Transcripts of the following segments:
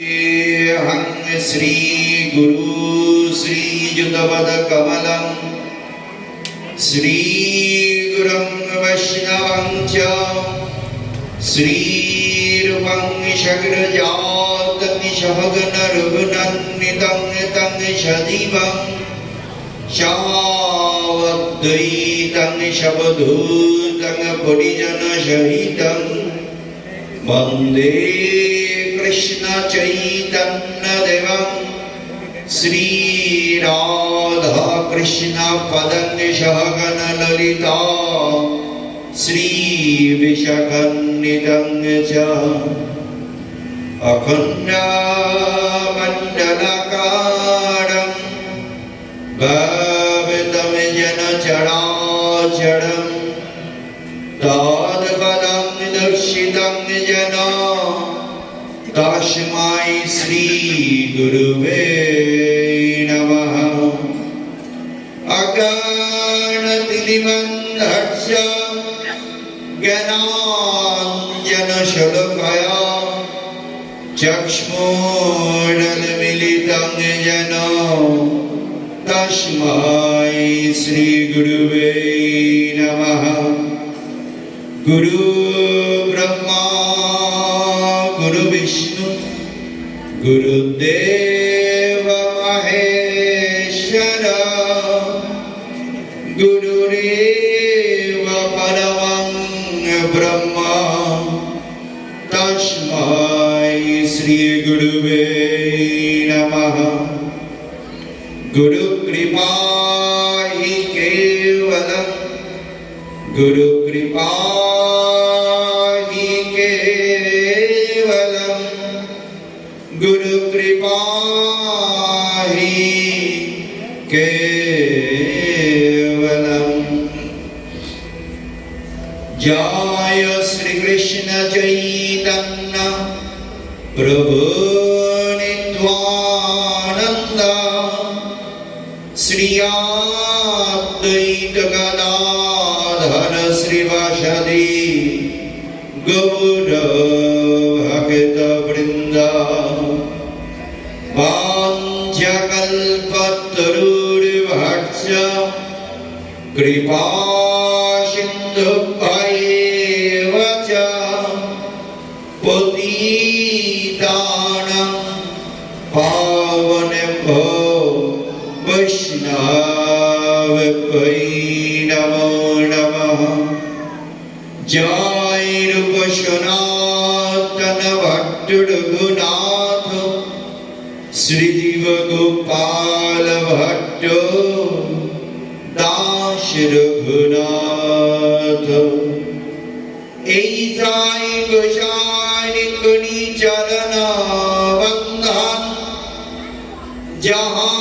हं श्री गुरु श्रीयुतपद कमलं श्री गुरुं वैष्णवं च श्रीरूपं शग्रजातनिशहगन रघुनन्दितं तं सजीवं सावद्वैतं शवधूतं परिजनसहितं वन्दे कृष्ण चैतन्य देवं श्री राधा कृष्ण पदं सहगन ललिता श्री विशाखान्वितं च अखण्डमण्डलाकारं व्याप्तं येन चराचरं तत्पदं दर्शितं येन तस्मै श्री गुरुवे नमः। अज्ञानतिमिरन्धस्य ज्ञानाञ्जनशलाकया चक्षुरुन्मीलितं येन तस्मै श्री गुरुवे नमः। गुरु ब्रह्मा गुरु विष्णु गुरुदेव महेश्वर गुरुरेव परमं ब्रह्म तस्मै श्री गुरुवे नमः। गुरु कृपा हि केवलं गुरु कृपा गुरु कृपा हि केवलम्। जय श्री कृष्ण चैतन्य प्रभु नित्यानंद श्री अद्वैत गदाधर श्रीवासदि गौर भक्त वृंद वाञ्छाकल्पतरुर्भक्ष्य कृपा सिन्धुभ्येव च पतितानां पावनेभ्यो वैष्णवेभ्यो नमो नमः। जय रूप सनातन भट्ट रघुनाथ श्री जीव गोपाल भट्ट दास रघुनाथ। ऐसाई गोसाई कनि चरण बंधन जहाँ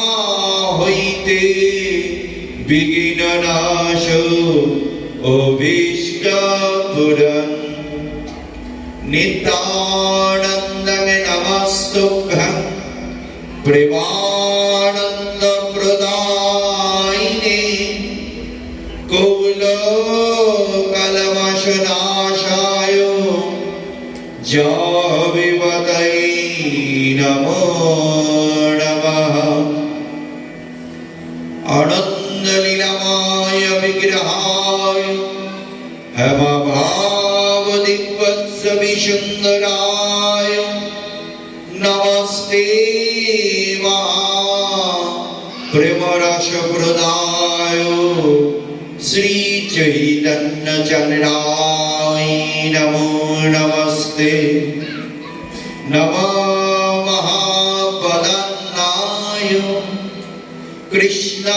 होइते विघ्न नाश अभीष्ट पूरन। नित्यानंदं नमस्तुभ्यं प्रेमानंद प्रदायिने कौलकलमशनाशाय जाविवतये नमो नमः। आनन्दलीलामय विग्रहाय हेमभावदिग्वत्सविसुन्दराय नमस्ते प्रेमरसप्रदाय श्री चैतन्य चन्द्राय नमो नमस्ते। नमो महापदन्नाय कृष्ण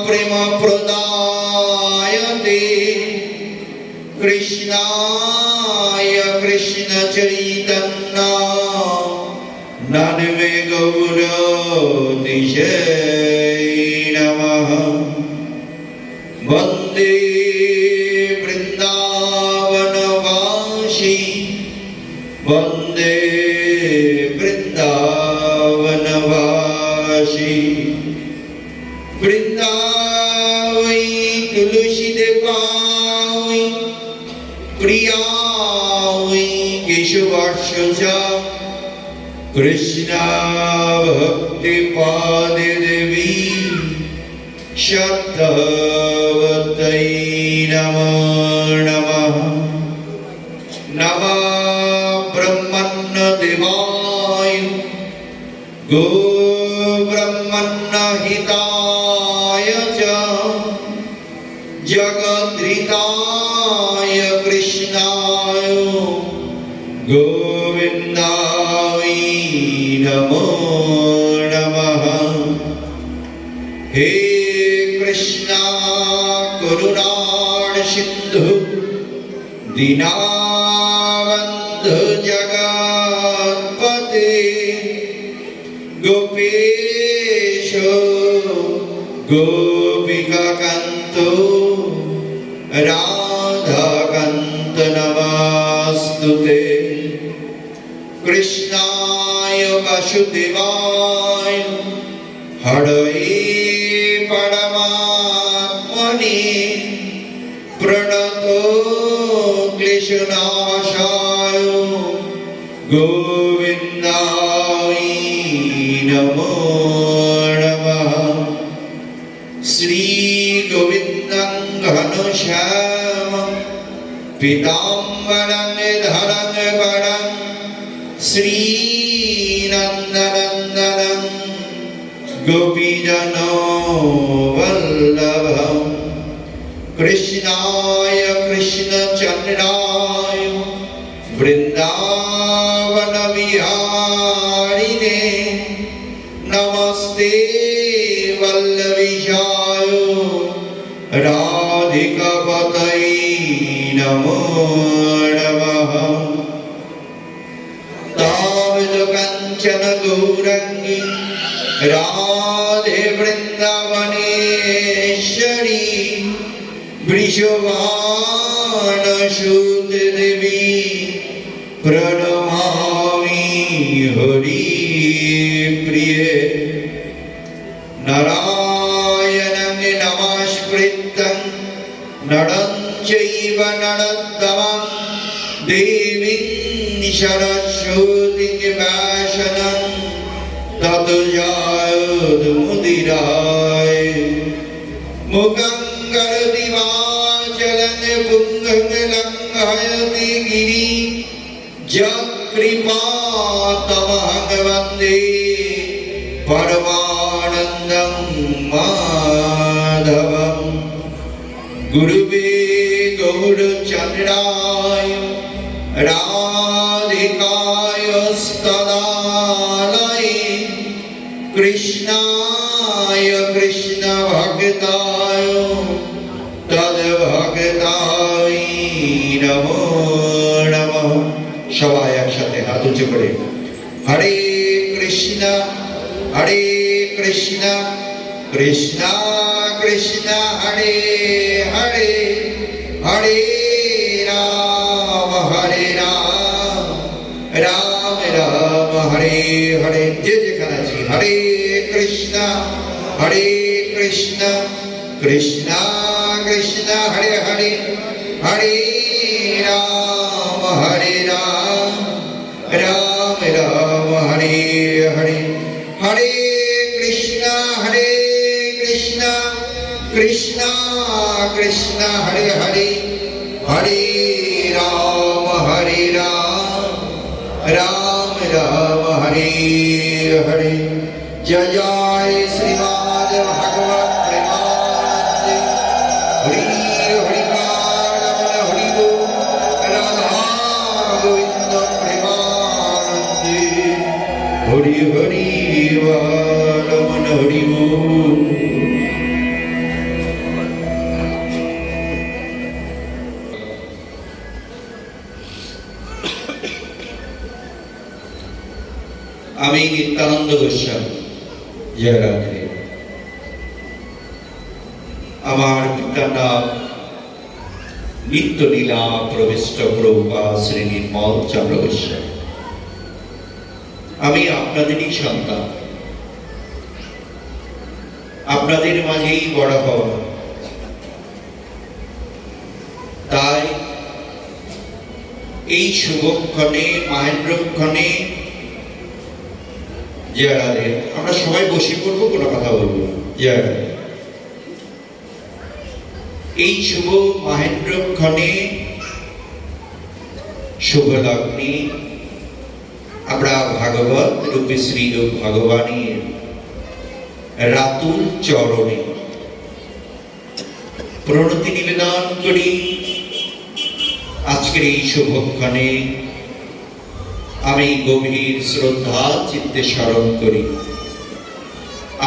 प्रेम प्रदायते कृष्णाय कृष्ण चैतन्य नान्वे गौरतिशे नमः। वन्दे वृन्दावनवासी वन्दे वृन्दावनवासी। वृन्दावै तुलसी देवाय प्रियाय केशवास्य कृष्ण भक्ति पादे देवी शतवतै नमो नमः नमः ब्रह्मण्य देवाय गो ब्रह्मण्य हिताय च जगद्धिताय कृष्णाय गोविन्दाय नमो नमः हे कृष्णा करुणा सिंधु दीनबन्धु जगत्पते गोपेश गोपिकान्त राधाकान्त नमस्तुते कृष्णाय वासुदेवाय हरये परमात्मने प्रणतो क्लेशनाशाय गोविन्दाय नमो नमः श्री गोविन्दं घनश्याम पीताम्बरं धरं वरं श्रीनन्दनन्दनं गोपीजनवल्लभं कृष्णाय कृष्णचन्द्राय वृन्दावनविहारिणे नमस्ते वल्लवीशाय राधिकापतये नमो नमः तावद् काञ्चन गौराङ्गी राधे वृन्दावनेश्वरी वृषभानुसुते देवी प्रणमामि हरिप्रिये नारायणं नमस्कृत्य नरं चैव नरोत्तमं देवीं सरस्वतीं व्यासं ततो जयमुदीरये मुखं करोति वाचालं पुंसं लङ्घयति गिरिं यत्कृपातमहं वन्दे परमानन्दं माधवं गुरुवे गौरचन्द्राय राधिकायस्तदालये कृष्णाय कृष्णभक्ताय तद्भक्ताय नमो नमः সবাই একসাথে হাত উঁচু করে হরে কৃষ্ণ কৃষ্ণ কৃষ্ণ হরে হরে হরে রাম রাম রাম হরে হরে যে যেখানে আছি হরে কৃষ্ণ কৃষ্ণ কৃষ্ণ হরে হরে হরে রাম রাম রাম হরে হরে হরে কৃষ্ণ কৃষ্ণ কৃষ্ণ হরে হরে হরে রাম রাম রাম হরে হরে জয় জয় শ্রীমদ্ ভাগবত প্রেমানন্দে হরি হরি হরি বল রাধা গোবিন্দ প্রেমানন্দে হরি হরি রমন হরি বল। আমি নিত্যানন্দ গোস্বামী জয় রাধে। আমার পিতার নাম নিত্যলীলা প্রবিষ্ট প্রভুপাদ শ্রী নির্মল চন্দ্র গোস্বামী। আমি আপনাদেরই সন্তান, আপনাদের মাঝেই বড় হওয়া। তাই এই শুভক্ষণে মহেন্দ্রক্ষণে জয় রাধে। আমরা সবাই বসে পড়বো, কোনো কথা বলবো। জয় রাধে। এই শুভ মহেন্দ্রক্ষণে, শুভ লগ্নে আমরা ভাগবত রূপে শ্রীরূপ ভগবানের রাতুল চরণে প্রণতি নিবেদন করি। আজকের এই শুভক্ষণে আমি গভীর শ্রদ্ধা চিত্তে স্মরণ করি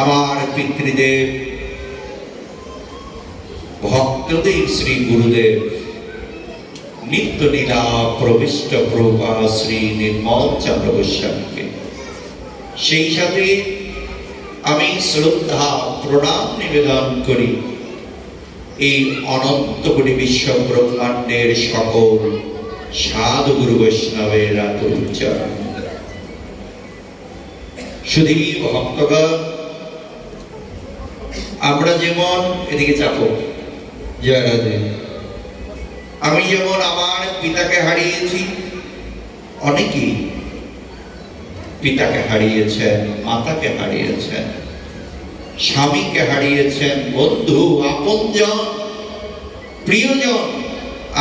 আমার পিতৃদেব, ভক্তদেব শ্রী গুরুদেব, নিত্য লীলা প্রবিষ্ট প্রভা শ্রী নির্মল চন্দ্র গোস্বামীকে। সেই সাথে আমি শ্রদ্ধা প্রণাম নিবেদন করি এই অনন্ত কোটি বিশ্ব ব্রহ্মাণ্ডের সকল সাধু গুরু বৈষ্ণবের রাতুল চরণ। শুধু ভক্তগণ, আমরা যেমন এদিকে চাপো, জয় রাধে, আমি যেমন আমার পিতাকে হারিয়েছি, অনেকেই পিতাকে হারিয়েছেন, মাতাকে হারিয়েছেন, স্বামীকে হারিয়েছেন, বন্ধু, আপনজন, প্রিয়জন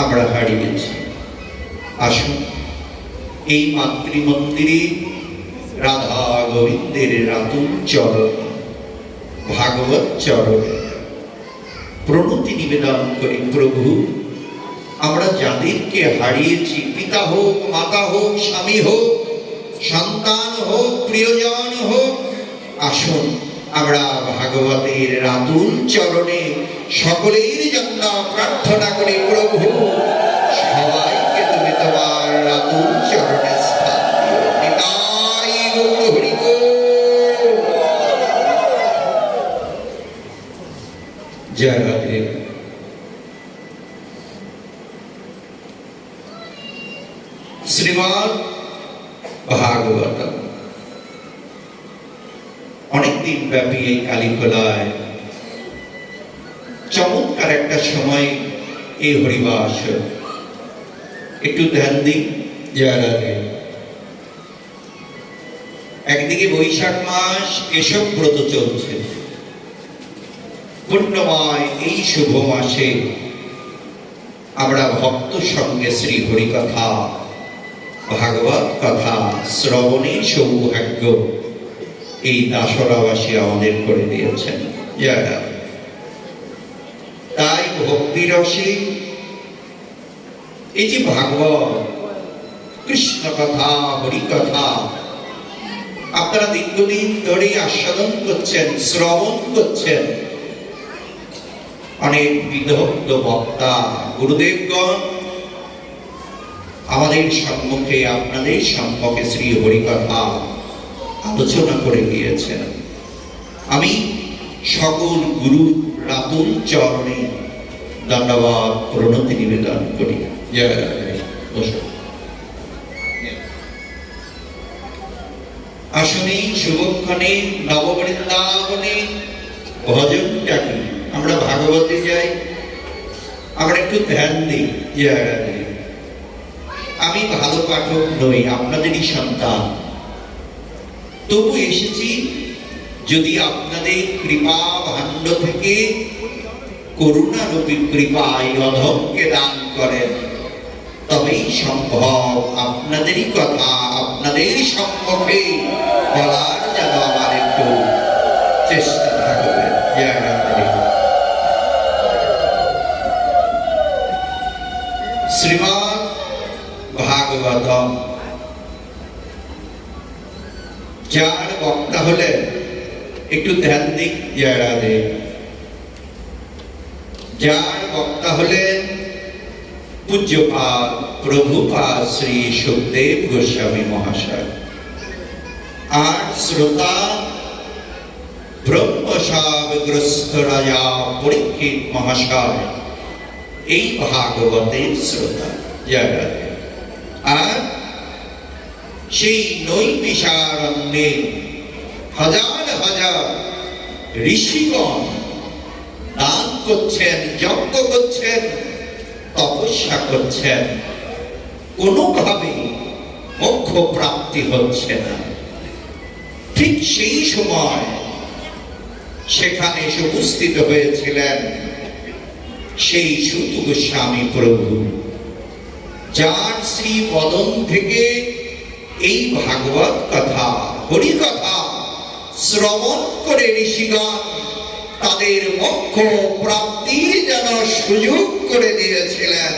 আমরা হারিয়েছি। আসুন এই মাতৃমন্দিরে রাধা গোবিন্দের রাতুল চরণ, ভাগবত চরণে প্রণতি নিবেদন করি। প্রভু, আমরা যাদেরকে হারিয়েছি, পিতা হোক, মাতা হোক, স্বামী হোক, সন্তান হোক, প্রিয়জন হোক, আসুন আমরা ভাগবতের রাতুল চরণে সকলের জন্য প্রার্থনা করি। প্রভু, সবাইকে তুমি তোমার রাতুল চরণে স্থান দিও। নিতাই গৌর হরি বল। জয় রাধে। শ্রীমদ্ ভাগবত অনেকদিন ব্যাপী এই কালীখোলায় চমৎকার একটা সময় এই হরিবাস। একটু ধ্যান দিন। জয় রাধে। একদিকে বৈশাখ মাস, কেশব ব্রত চলছে। পুণ্যময় এই শুভ মাসে আমরা ভক্ত সঙ্গে শ্রী হরি কথা, ভাগবত কথা শ্রবণের সৌভাগ্য এই দাসরাবাসী আমাদের করে দিয়েছেন। তাই ভক্তি রসে এই যে ভাগবত, কৃষ্ণ কথা, হরি কথা আপনারা দীর্ঘদিন ধরে আস্বাদন করছেন, শ্রবণ করছেন। অনেক বিদগ্ধ বক্তা গুরুদেবগণ আমাদের সম্মুখে আপনাদের সম্পর্কে শ্রী হরি কথা আলোচনা করে গিয়েছেন। আমি সকল গুরু রাতুল চরণে দণ্ডবাদ প্রণতি নিবেদন করি। জয় রাধে। আসনে শুভক্ষণে নববৃন্দাবনে ভজনটা কি, আমরা ভাগবতে যাই, আমরা একটু ধ্যান দিই। জয় রাধে। আমি ভালো পাঠক নই, আপনাদেরই সন্তান, তবু এসেছি যদি আপনাদের কৃপা ভাণ্ড থেকে করুণারূপী কৃপায় অধমকে দান করেন, তবেই সম্ভব আপনাদেরই কথা আপনাদের সম্মুখে বলার যেন আমার একটু চেষ্টা থাকবে। জয় রাধে। শ্রীমদ্ ভাগবতম, যার বক্তা হলেন, একটু ধ্যান দিক। জয় রাধে। যার বক্তা হলেন পূজ্যপাদ প্রভুপাদ শ্রী সুখদেব গোস্বামী মহাশয়, আর শ্রোতা ব্রহ্মশাবগ্রস্ত রাজা পরীক্ষিত মহাশয় এই ভাগবতের শ্রোতা। জয় রাধে। আর সেই নৈমিষারণ্যে হাজার হাজার ঋষিগণ দান করছেন, যজ্ঞ করছেন, তপস্যা করছেন, কোনোভাবে মোক্ষ প্রাপ্তি হচ্ছে না। ঠিক সেই সময় সেখানে এসে উপস্থিত হয়েছিলেন সেই সুত গোস্বামী প্রভু, যার শ্রী বদন থেকে এই ভাগবত কথা, হরি কথা শ্রবণ করে ঋষিগণ তাদের মোক্ষ প্রাপ্তির যেন সুযোগ করে দিয়েছিলেন।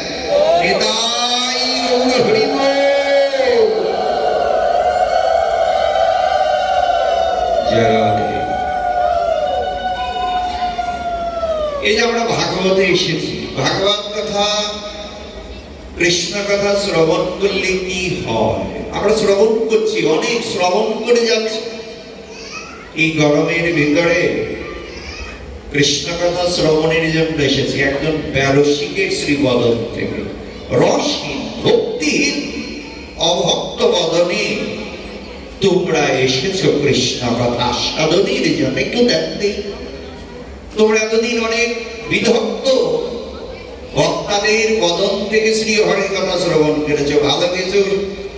নিতাই গৌর হরি বল। এই যে আমরা ভাগবতে এসেছি, ভাগবত কথা কৃষ্ণ কথা শ্রবণ করলে কি হয়? আমরা শ্রবণ করছি, অনেক শ্রবণ করে যাচ্ছি। এই গরমের ভিতরে কৃষ্ণ কথা শ্রবণের জন্য এসেছি একজন ব্যরসিকের শ্রীবদন থেকে। রসহীন ভক্তিহীন অভক্ত বদনে তোমরা এসেছো কৃষ্ণ কথা সাধনের জন্য। একটু দেখতে, তোমরা এতদিন অনেক বিধক্ত বক্তাদের বদন থেকে শ্রী হরি কথা শ্রবণ করেছো, ভালো কিছু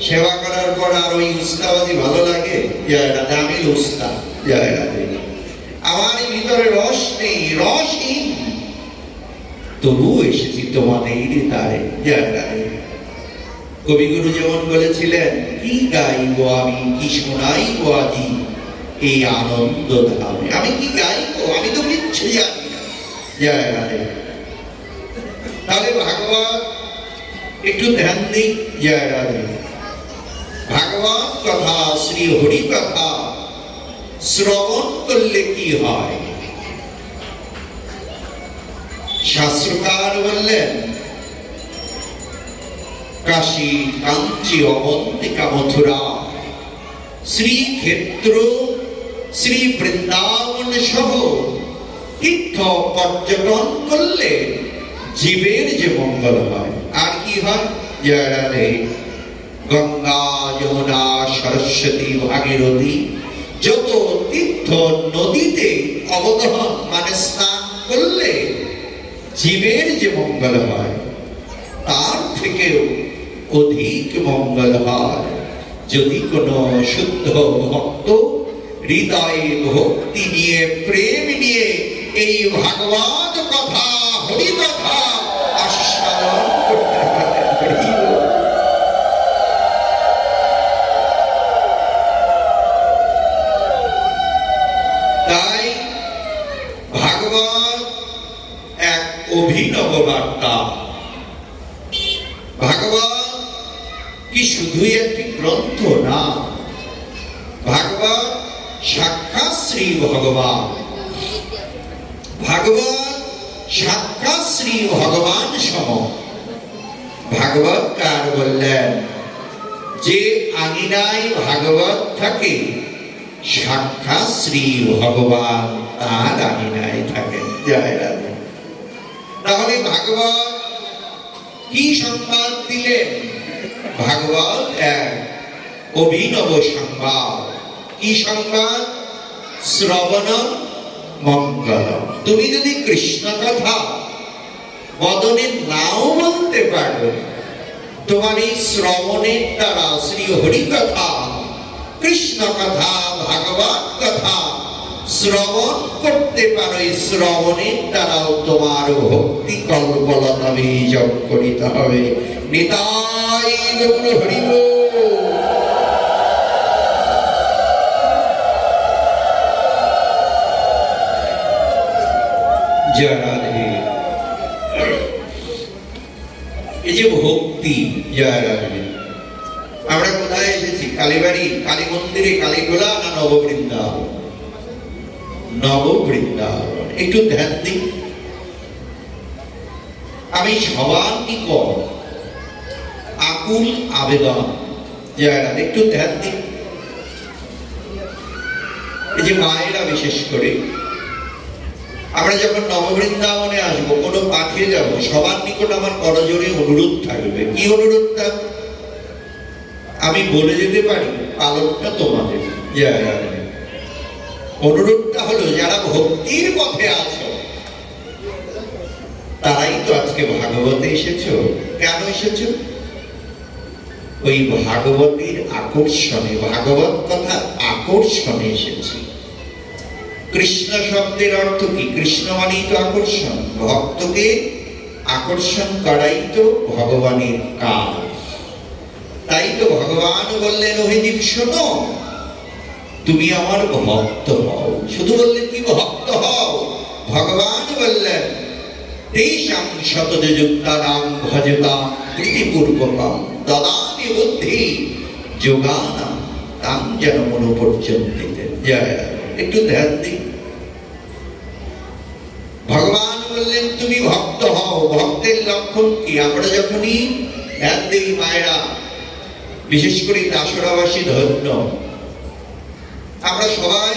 সেবা করার পর আর ওই উস্তাবাজি ভালো লাগে? জয় রাধে, আমি উস্তাদ, জয় রাধে। আমার ভিতরে রস নেই, রসহীন, তবু এসেছি তোমাদের দ্বারে, জয় রাধে। কবিগুরু যেমন বলেছিলেন, কি গাইবো আমি, কি শোনাইবো আজি এই আনন্দ ধামে। আমি কি গাইবো? আমি তো কিচ্ছু জানি না, জয় রাধে। তাহলে ভাগবত একটু ধ্যান দিই, জয় রাধে। ভাগবত কথা, শ্রী হরি কথা শ্রবণ করলে কি হয়? শাস্ত্রকার বললেন, কাশী কাঞ্চি অবন্তিকা মথুরা শ্রীক্ষেত্র শ্রী বৃন্দাবন সহ তীর্থ পর্যটন করলে জীবের যে মঙ্গল হয়। আর কি হয়? জয় রাধে। গঙ্গা যমুনা সরস্বতী ভাগীরথী যত তীর্থ নদীতে অবতরণ মানে স্নান করলে জীবের যে মঙ্গল হয়, তার থেকেও অধিক মঙ্গল হয় যদি কোনো শুদ্ধ ভক্ত হৃদয়ে ভক্তি নিয়ে, প্রেম নিয়ে এই ভাগবত কথা, হরি কথা আস্বাদন করতে পারে। তাই ভাগবত এক অভিনব বার্তা। ভাগবত কি শুধুই একটি গ্রন্থ না, ভাগবত সাক্ষাৎ শ্রী ভগবান। ভাগবত সাক্ষাৎ শ্রী ভগবান সম। ভাগবতকার বললেন, যে আঙিনায় ভাগবত থাকে সাক্ষাৎ শ্রী ভগবান তার আঙিনায় থাকেন। জয় রাধে। তাহলে ভাগবত কি সংবাদ দিলেন? ভাগবত এক অভিনব সংবাদ। কি সংবাদ? শ্রবণ মঙ্গল। তুমি যদি কৃষ্ণ কথা বদনে নাও বলতে পারো, তোমার এই শ্রবণের দ্বারা শ্রী হরি কথা, কৃষ্ণ কথা, ভাগবত কথা শ্রবণ করতে পারো। এই শ্রবণের দ্বারাও তোমার ভক্তি কল্পলতা বীজক করিতে হবে। নিতাই গৌর হরি বল। জয় রাধে। এই যে ভক্তি, জয় রাধে। আমরা কোথায় এসেছি? কালীবাড়ি, কালী মন্দিরে, কালীগোলা না নববৃন্দাবন? নববৃন্দাবন। একটু ধ্যান দিই। আমি সবার নিকট আকুল আবেদন, জয় রাধে, একটু ধ্যান দিই। এই যে মায়েরা বিশেষ করে, আমরা যখন নববৃন্দাবনে আসবো, কোনো পাঠে যাব, সবার নিকট আমার করজোড়ে অনুরোধ থাকবে। কি অনুরোধটা? আমি বলে যেতে পারি, পালনটা তোমাদের। জয় রাধে। অনুরোধটা হলো, যারা ভক্তির পথে আছো তারাই তো আজকে ভাগবতে এসেছো। কেন এসেছো? ওই ভাগবতের আকর্ষণে, ভাগবত কথার আকর্ষণে এসেছি। কৃষ্ণ শব্দের অর্থ কি? কৃষ্ণ মানেই তো আকর্ষণ। ভক্তকে আকর্ষণ করাই তো ভগবানের কাজ। তাই তো ভগবান বললেন, ওহে জীব শোনো, তুমি আমার ভক্ত হও। শুধু বললেন কি ভক্ত হও? ভগবান বললেন, তেষাং শতযুক্তানাং ভজতাং প্রীতিপূর্বকং দদামি বুদ্ধি যোগানাং তাং যেন মনোপর্যন্তিতে। একটু ধ্যান দিই। ভগবান বললেন তুমি ভক্ত হও। ভক্তের লক্ষণ কি? আমরা যখনই ধ্যান দিই মায়েরা, বিশেষ করে দাসরাবাসী ধন্য, আমরা সবাই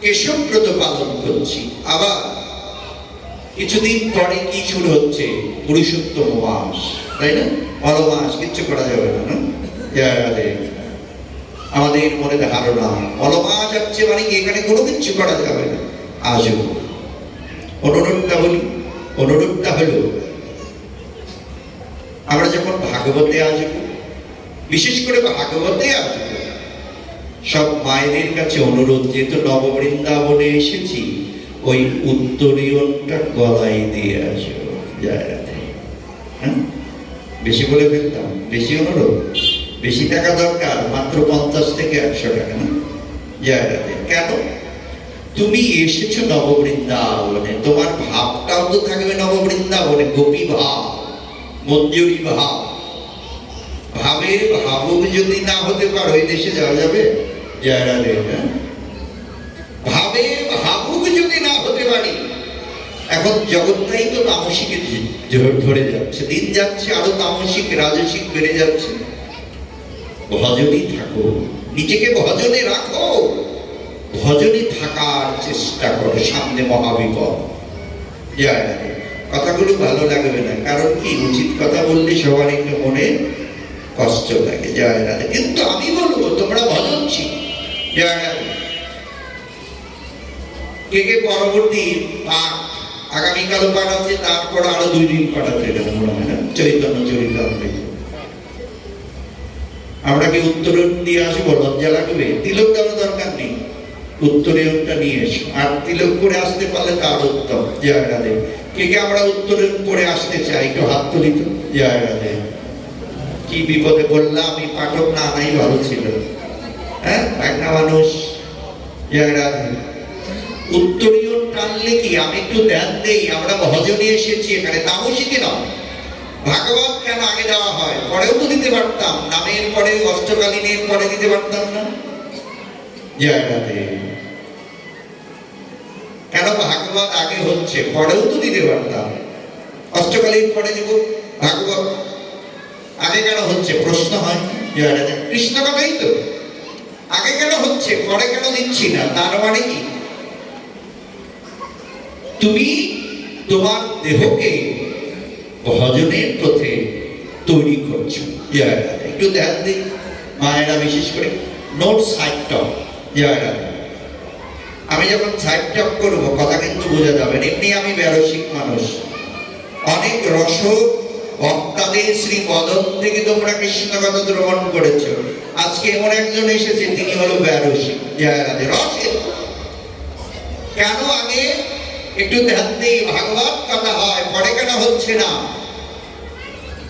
কেশবব্রত পালন করছি। আবার কিছুদিন পরে কি শুরু হচ্ছে? পুরুষোত্তম মাস, তাই না? অলমাস, কিচ্ছু করা যাবে না। আমাদের মনে ধারণা অলমাস যাচ্ছে মানে কি এখানে কোনো কিছু করা যাবে না। আজও অনুরোধটা বলি, অনুরোধটা হলো আমরা যখন ভাগবতে আসব, বিশেষ করে ভাগবতে আসব, সব মায়েদের কাছে অনুরোধ, যেহেতু নববৃন্দাবনে এসেছি, ওই উত্তরীয়টা গলায় দিয়ে আসবো। জয় রাধে। হ্যাঁ, বেশি বলে ফেলতাম, বেশি অনুরোধ, বেশি টাকা দরকার, মাত্র 50 থেকে 100 টাকা না? জয় রাধে। কেন? তুমি এসেছো নববৃন্দাবনে, তোমার ভাবটাও তো থাকবে নববৃন্দাবনে। গোপী ভাব, মঞ্জুরি ভাব। ভাবের ভাবুক যদি না হতে পারো, এই দেশে যাওয়া যাবে? জয় রাধে। ভাবে ভাবুক যদি না হতে পারি, এখন জগৎটাই তো তামসিকে ধরে যাচ্ছে, দিন যাচ্ছে আরো তামসিক রাজসিক বেড়ে যাচ্ছে। ভজনই থাকো, নিজেকে ভজনে রাখো, ভজনে থাকার চেষ্টা করো, সামনে মহাবিপদ। জয় রাধে। কথাগুলো ভালো লাগবে না, কারণ কি উচিত কথা বললে সবার একটু মনে কষ্ট লাগে। জয় রাধে। কিন্তু আমি বলবো তোমরা ভজনছি। জয় রাধে। কে কে পরবর্তী পাঠ আগামীকাল পাঠ আছে, তারপর আরো 2 দিন পাঠাতে গেলে মনে হয় না? চৈতন্য চরিতামৃত। আমরা কি উত্তরণ দিয়ে আসবো? লজ্জা লাগবে? তিলক দেওয়ার দরকার নেই, উত্তরীয়নটা নিয়ে এসো। আর তিলক করে আসতে পারলে তার উত্তম। জয় রাধে। কে কে আমরা উত্তরীয়ন করে আসতে চাই? একটু হাত তুলি তো। জয় রাধে। কি বিপদে বললাম, আমি পাঠক না আনাই ভালো ছিল। হ্যাঁ, একটা মানুষ। জয় রাধে। উত্তরীয়ন টানলে কি? আমি একটু ধ্যান দেই, আমরা ভজনে এসেছি এখানে, তামসিকে নয়। ভাগবত কেন আগে দেওয়া হয়? পরেও তো দিতে পারতাম, নামের পরে, অষ্টকালীনের পরে দিতে পারতাম না? জয় রাধে। কেন ভাগবত আগে হচ্ছে? পরেও তো দিতে পারতাম, অষ্টকালীন পরে দিব। ভাগবত আগে কেন হচ্ছে? প্রশ্ন হয়। জয় রাধে। কৃষ্ণ কথাই তো আগে কেন হচ্ছে, পরে কেন দিচ্ছি না? তার মানে কি? তুমি তোমার দেহকে ভজনের পথে তৈরি করছো। একটু ধ্যান দিন মায়েরা, বিশেষ করে নোট সাইড টক। আমি যখন সাইড টক করবো কথা কিন্তু বোঝা যাবে। এমনি আমি ব্যরসিক মানুষ, অনেক রসক বক্তাদের শ্রী বদন থেকে তোমরা কৃষ্ণ কথা শ্রবণ করেছো। আজকে এমন একজন এসেছে, তিনি হলো ব্যরসিক। রসের কেন আগে? একটু ধ্যান দিই, ভাগবত কথা হয়, পরে কেন হচ্ছে না?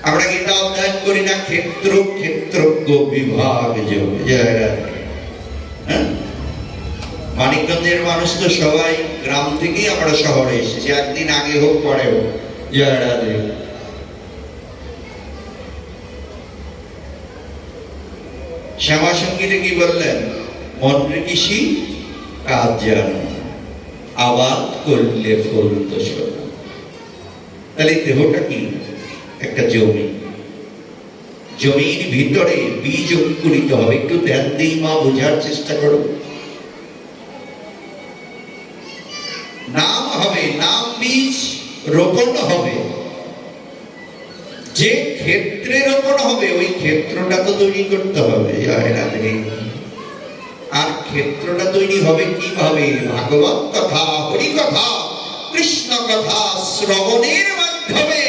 আমরা গীতা অধ্যয়ন করি না? ক্ষেত্র ক্ষেত্রজ্ঞ বিভাগ যোগ। মানিকগঞ্জের মানুষ তো সবাই গ্রাম থেকেই আমরা শহরে এসেছি, একদিন আগে হোক পরে হোক। জয় রাধে। শ্যামা সঙ্গীতে কি বললেন? মন ঋষি কাজ জানো, আবাদ করলে ফল তো শোনো। তাহলে দেহটা কি? একটা জমি, জমির ভিতরে বীজ অঙ্কুরিত হবে। একটু ধ্যান দিই মা, বোঝার চেষ্টা করো। নাম হবে, নাম বীজ রোপণ হবে। যে ক্ষেত্রে রোপণ হবে ওই ক্ষেত্রটা তো তৈরি করতে হবে। আর ক্ষেত্রটা তৈরি হবে কিভাবে? ভাগবত কথা, হরি কথা, কৃষ্ণ কথা শ্রবণের মাধ্যমে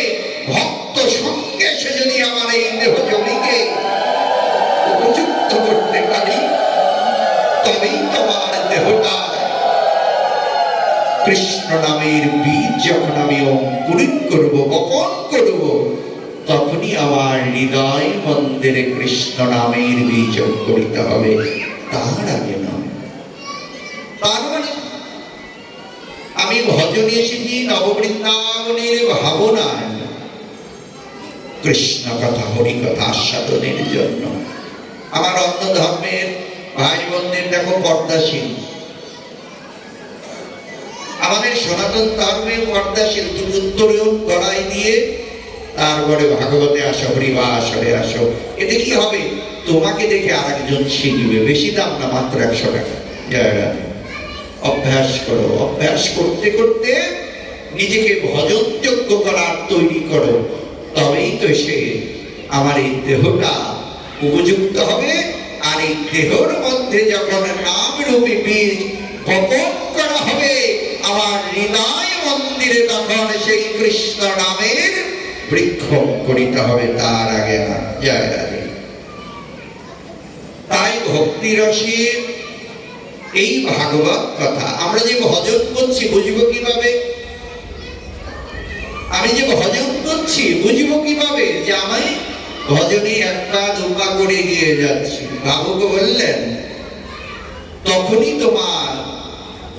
ভক্ত সঙ্গে সে যদি আমার এই দেহ জমিকে তোমার দেহটা কৃষ্ণ নামের বীজ যখন আমি অঙ্কুরিত করব, বপন করব, তখনই আমার হৃদয় মন্দিরে কৃষ্ণ নামের বীজ অঙ্কুরিত হবে, তার আগে নয়। তার মানে আমি ভজনে এসেছি নববৃন্দাবনের ভাবনায়, কৃষ্ণ কথা হরি কথা আস্বাদনের জন্য। আমার অন্য ধর্মের ভাই বোনদের দেখো পর্দাশীল, আমাদের সনাতন ধর্মে পর্দাশীল, তুমি উত্তরীয় গড়াই দিয়ে তারপরে ভাগবতে আসো, হরিবাসরে আসো। এতে কি হবে? তোমাকে দেখে আর একজন শিখবে, বেশি দাম না, মাত্র 100 টাকা। জয়রাধে। অভ্যাস করো, অভ্যাস করতে করতে নিজেকে ভজনযোগ্য করার তৈরি করো, তবেই তো সে আমার এই দেহটা উপযুক্ত হবে। আর এই দেহর মধ্যে যখন নাম রূপী বীজ বপন করা হবে আমার হৃদয় মন্দিরে, তখন সেই কৃষ্ণ নামের বৃক্ষ অঙ্কুরিত হবে, তার আগে না। জয় রাধে। তাই ভক্তি রসের এই ভাগবত কথা আমরা যে ভজন করছি বুঝবো কিভাবে? আমি যে ভজন করছি বুঝবো কিভাবে যে আমি ভজনে 1 পা 2 পা করে গিয়ে যাচ্ছি? বাবুকে বললেন তখনই তোমার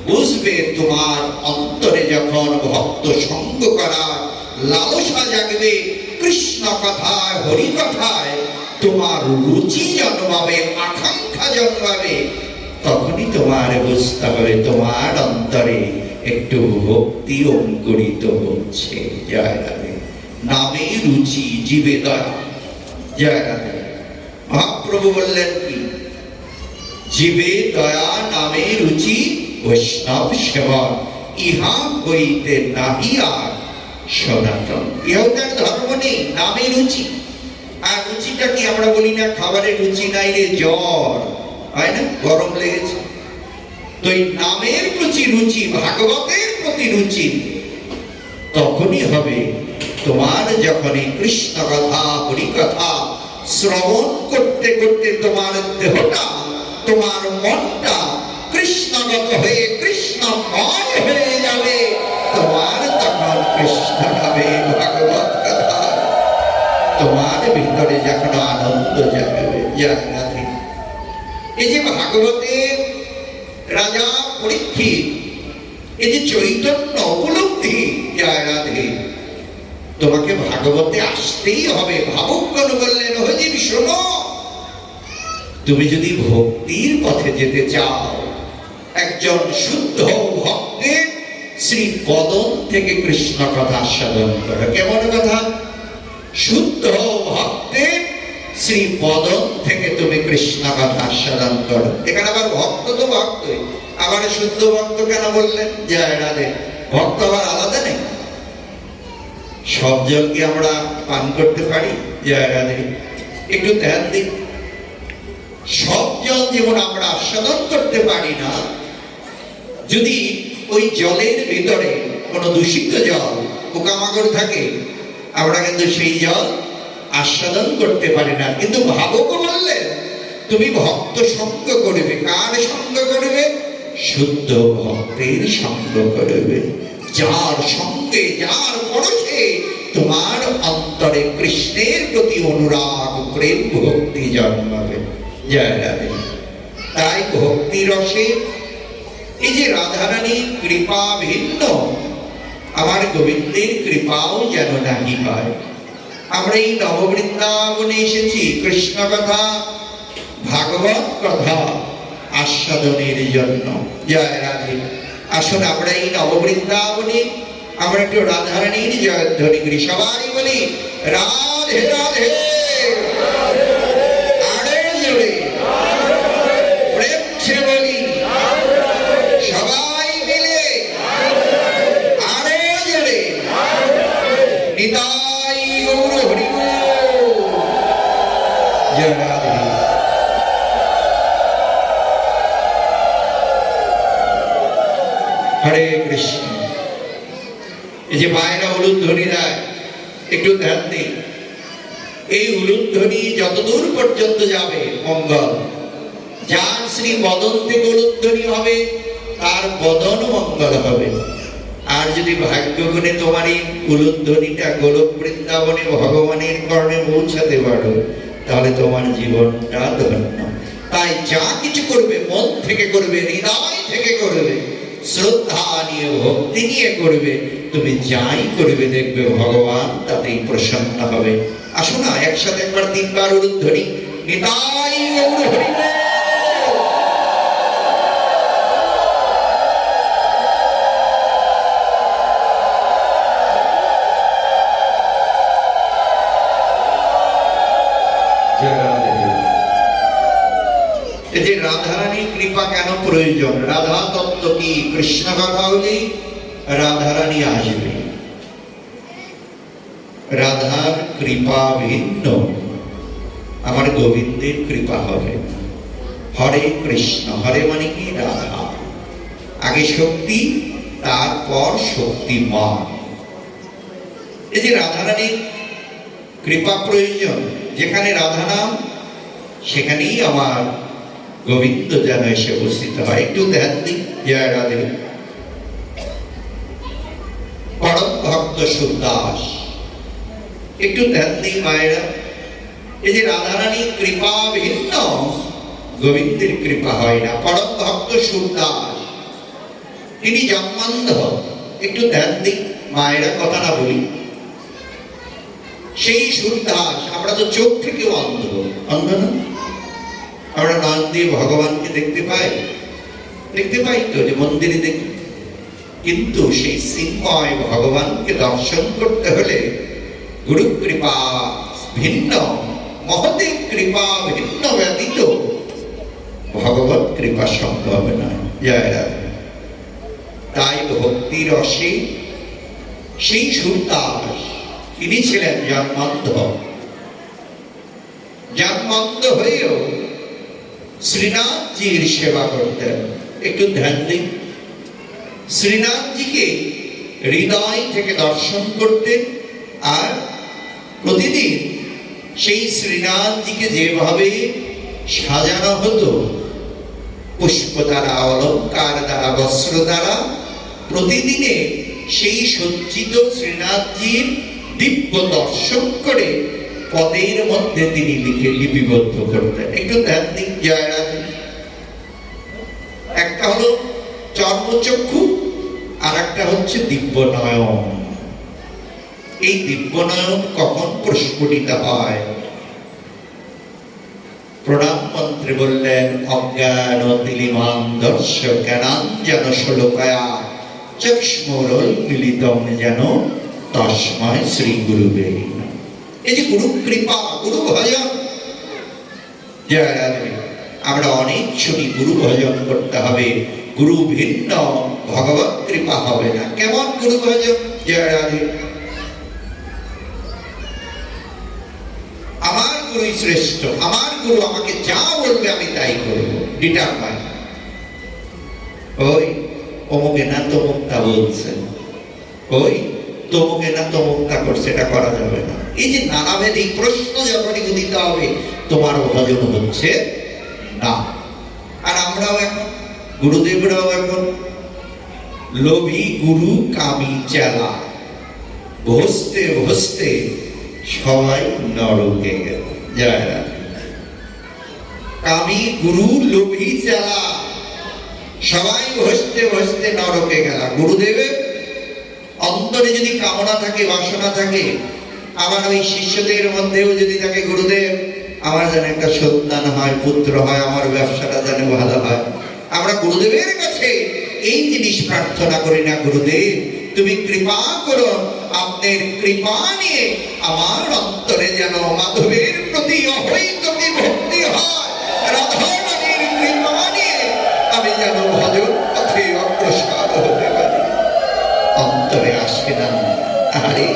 বুঝবে, তোমার অন্তরে যখন ভক্ত সঙ্গ করার লালসা জাগবে, কৃষ্ণ কথায় হরি কথায় তোমার রুচি জন্মাবে, আকাঙ্ক্ষা জন্মাবে, তখনই তোমার বুঝতে হবে তোমার অন্তরে একটু ভক্তি অঙ্কুরিত হচ্ছে। জয় রাধে। নামে রুচি, জীবে দয়া। জয় রাধে। মহাপ্রভু বললেন কি? জীবে দয়া, নামে রুচি, বৈষ্ণব সেবন, ইহা হইতে নাহি আর সনাতন। ইহাও তার ধর্ম নেই, নামে রুচি। আর রুচিটা কি? আমরা বলি না খাবারের রুচি নাই রে, জ্বর হয় না, গরম লেগেছে। তো এই নামের প্রতি রুচি, ভাগবতের প্রতি রুচি তখনই হবে তোমার যখন এই কৃষ্ণ কথা হরি কথা শ্রবণ করতে করতে তোমার দেহটা, তোমার মনটা কৃষ্ণগত হয়ে কৃষ্ণময় হয়ে যাবে। তোমার তখন কৃষ্ণ নামে ভাগবত কথা তোমার ভিতরে যখন আনন্দ জাগবে। জয় রাধে। এই যে ভাগবতে রাজা পরীক্ষিত, এই যে চৈতন্য উপলব্ধি, জয় রাধে, তোমাকে ভাগবতে আসতেই হবে। ভাবুকগণ বললেন হরিদেব শোনো, তুমি যদি ভক্তির পথে যেতে চাও, একজন শুদ্ধ ভক্তের শ্রী পদম থেকে কৃষ্ণ কথা আস্বাদন করো। কেমন কথা? শুদ্ধ ভক্তের শ্রী পদম থেকে তুমি কৃষ্ণ কথা আস্বাদন করো। এখানে আবার ভক্ত তো ভক্তই, আবার শুদ্ধ ভক্ত কেন বললেন? জয় রাধে। ভক্ত আবার আলাদা নেই। সব জল কি আমরা পান করতে পারি? জয় রাধে। একটু ধ্যান দিন। সব জল যেমন আমরা আস্বাদন করতে পারি না, যদি ওই জলের ভিতরে কোনো দূষিত জল, পোকামাকড় থাকে, আমরা কিন্তু সেই জল আস্বাদন করতে পারি না। কিন্তু ভাবক বললেন তুমি ভক্ত সঙ্গ করবে। কার সঙ্গ করবে? শুদ্ধ ভক্তের সঙ্গ করবে, যার সঙ্গে, যার পরশে তোমার অন্তরে কৃষ্ণের প্রতি অনুরাগ, প্রেম, ভক্তি জন্মাবে। জয় রাধে। তাই ভক্তি রসে এই যে রাধারানীর কৃপা ভিন্ন, আমার গোবিন্দের কৃপাও যেন নাহি হয়। আমরা এই নববৃন্দাবনে এসেছি কৃষ্ণ কথা, ভাগবত কথা আস্বাদনের জন্য। জয় রাধে। আসুন আমরা এই নববৃন্দাবনে আমরা একটু রাধারানীর জয়ধ্বনি করি। সবাই বলি রাধে রাধে। আরে জোরে প্রেম ছে বলি সবাই মিলে আরে জোরে নিতাই গৌর হরি বল। জয় রাধে। হরে কৃষ্ণ। এই যে মায়েরা উলুধ্বনি দেয়, একটু ধ্যান দিন। এই উলুধ্বনি যতদূর পর্যন্ত যাবে মঙ্গল, যার শ্রী বদন থেকে উলুধ্বনি হবে তার বদন মঙ্গল হবে। আর যদি ভাগ্যগুণে তোমার এই উলুধ্বনিটা গোলক বৃন্দাবনে ভগবানের কর্ণে পৌঁছাতে পারো, তাহলে তোমার জীবনটা ধন্য। তাই যা কিছু করবে মন থেকে করবে, হৃদয় থেকে করবে, শ্রদ্ধা নিয়ে ভক্তি নিয়ে করবে। তুমি যাই করবে দেখবে ভগবান তাতেই প্রসন্ন হবে। আসো না একসাথে একবার 3 বার উলুধ্বনি। নিতাই গৌর হরি বল। এই যে রাধারানীর কৃপা কেন প্রয়োজন, রাধা তত্ত্ব কি, কৃষ্ণ কথা হলেই রাধারানী আসবে। রাধার কৃপা ভিন্ন, আমার গোবিন্দের কৃপা হবে। হরে কৃষ্ণ, হরে মানে কি রাধা, আগে শক্তি তারপর শক্তিমান। এই যে রাধারানীর কৃপা প্রয়োজন, যেখানে রাধা নাম সেখানেই আমার গোবিন্দ যেন এসে উপস্থিত হয়। একটু ধ্যান দিন। জয় রাধে। পরম ভক্ত সুরদাস, একটু ধ্যান দিন মায়েরা। এই যে রাধারানীর কৃপা ভিন্ন, গোবিন্দের কৃপা হয় না। পরম ভক্ত সুরদাস, তিনি জন্মান্ধ। একটু ধ্যান দিন মায়েরা, কথা না বলি। সেই সুরদাস, আমরা তো চোখ থেকেও অন্ধ, অন্ধ না? আমরা নয়ন দিয়ে ভগবানকে দেখতে পাই, দেখতে পাই তো, যে মন্দিরে দেখি। কিন্তু সেই সিংময় ভগবানকে দর্শন করতে হলে গুরু কৃপা ভিন্ন, মহদেব কৃপা ভিন্ন ব্যতীত ভগবত কৃপা সম্ভব নয়। জয় রাধে। তাই ভক্তি রসে সেই সুরদাস, তিনি ছিলেন জন্মান্ধ। জন্মান্ধ হয়েও শ্রীনাথজির সেবা করতেন। একটু ধ্যান দিন। শ্রীনাথজিকে হৃদয় থেকে দর্শন করতেন। আর প্রতিদিন সেই শ্রীনাথজিকে যেভাবে সাজানো হতো, পুষ্প দ্বারা, অলঙ্কার দ্বারা, বস্ত্র দ্বারা, প্রতিদিনে সেই সজ্জিত শ্রীনাথজির দিব্য দর্শন করে পদের মধ্যে তিনি লিখে লিপিবদ্ধ করতেন। একটু ধ্যান দিন। জয় রাধে। একটা হলো চর্মচক্ষু, আর একটা হচ্ছে দিব্য নয়ন। এই দিব্য নয়ন কখন প্রস্ফুটিত হয়? প্রণাম মন্ত্রে বললেন, অজ্ঞান তিলিমাং দর্শ জ্ঞানাঞ্জন শোলকয়া চক্ষ্মুরোন্মিলিতং যেন তস্মৈ শ্রী গুরুবে। এই যে গুরু কৃপা, গুরু ভজন। জয় রাধে। আমরা অনেক শুনি গুরু ভজন করতে হবে, গুরু ভিন্ন, ভগবত কৃপা হবে না। কেমন গুরু ভজন? জয় রাধে। আমার গুরুই শ্রেষ্ঠ, আমার গুরু আমাকে যা বলবে আমি তাই করবো, ডিটারমাইন। ওই অমুকে না তমুকটা বলছে, ওই তমুকে না তমুকটা করছে, এটা করা যাবে না। এই যে নানাভেদী প্রশ্ন যখনই দিতে হবে, তোমার ভজন হচ্ছে না। আর আমরাও এখন, গুরুদেবরাও এখন লোভী গুরু কামি চেলা, ভসতে ভসতে সবাই নরকে গেল। জয় রাধে। কামি গুরু, লোভী চেলা, সবাই ভসতে ভসতে নরকে গেল। গুরুদেবের অন্তরে যদি কামনা থাকে, বাসনা থাকে, আমার ওই শিষ্যদের মধ্যেও যদি থাকে, গুরুদেব আমার যেন একটা সন্তান হয়, পুত্র হয়, আমার ব্যবসাটা যেন ভালো হয়, আমরা গুরুদেবের কাছে এই জিনিস প্রার্থনা করি না? গুরুদেব তুমি কৃপা করো, আপনার কৃপা নিয়ে আমার অন্তরে যেন মাধবের প্রতি অহৈতুকী ভক্তি হয়, রাধারানীর কৃপা নিয়ে আমি যেন ভজন পথে অগ্রসর হতে পারি। অন্তরে আসে না। আরে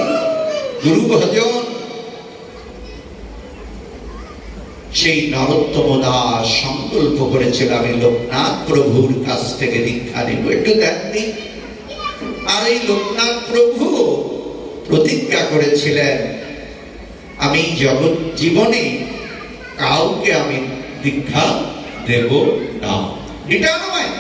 গুরু ভজন। সেই নরোত্তম দাস সংকল্প করেছিল, আমি লোকনাথ প্রভুর কাছ থেকে দীক্ষা নেব। একটু দেখি। আর এই লোকনাথ প্রভু প্রতিজ্ঞা করেছিলেন, আমি জগৎ জীবনে কাউকে আমি দীক্ষা দেব না। ডিটারমাইন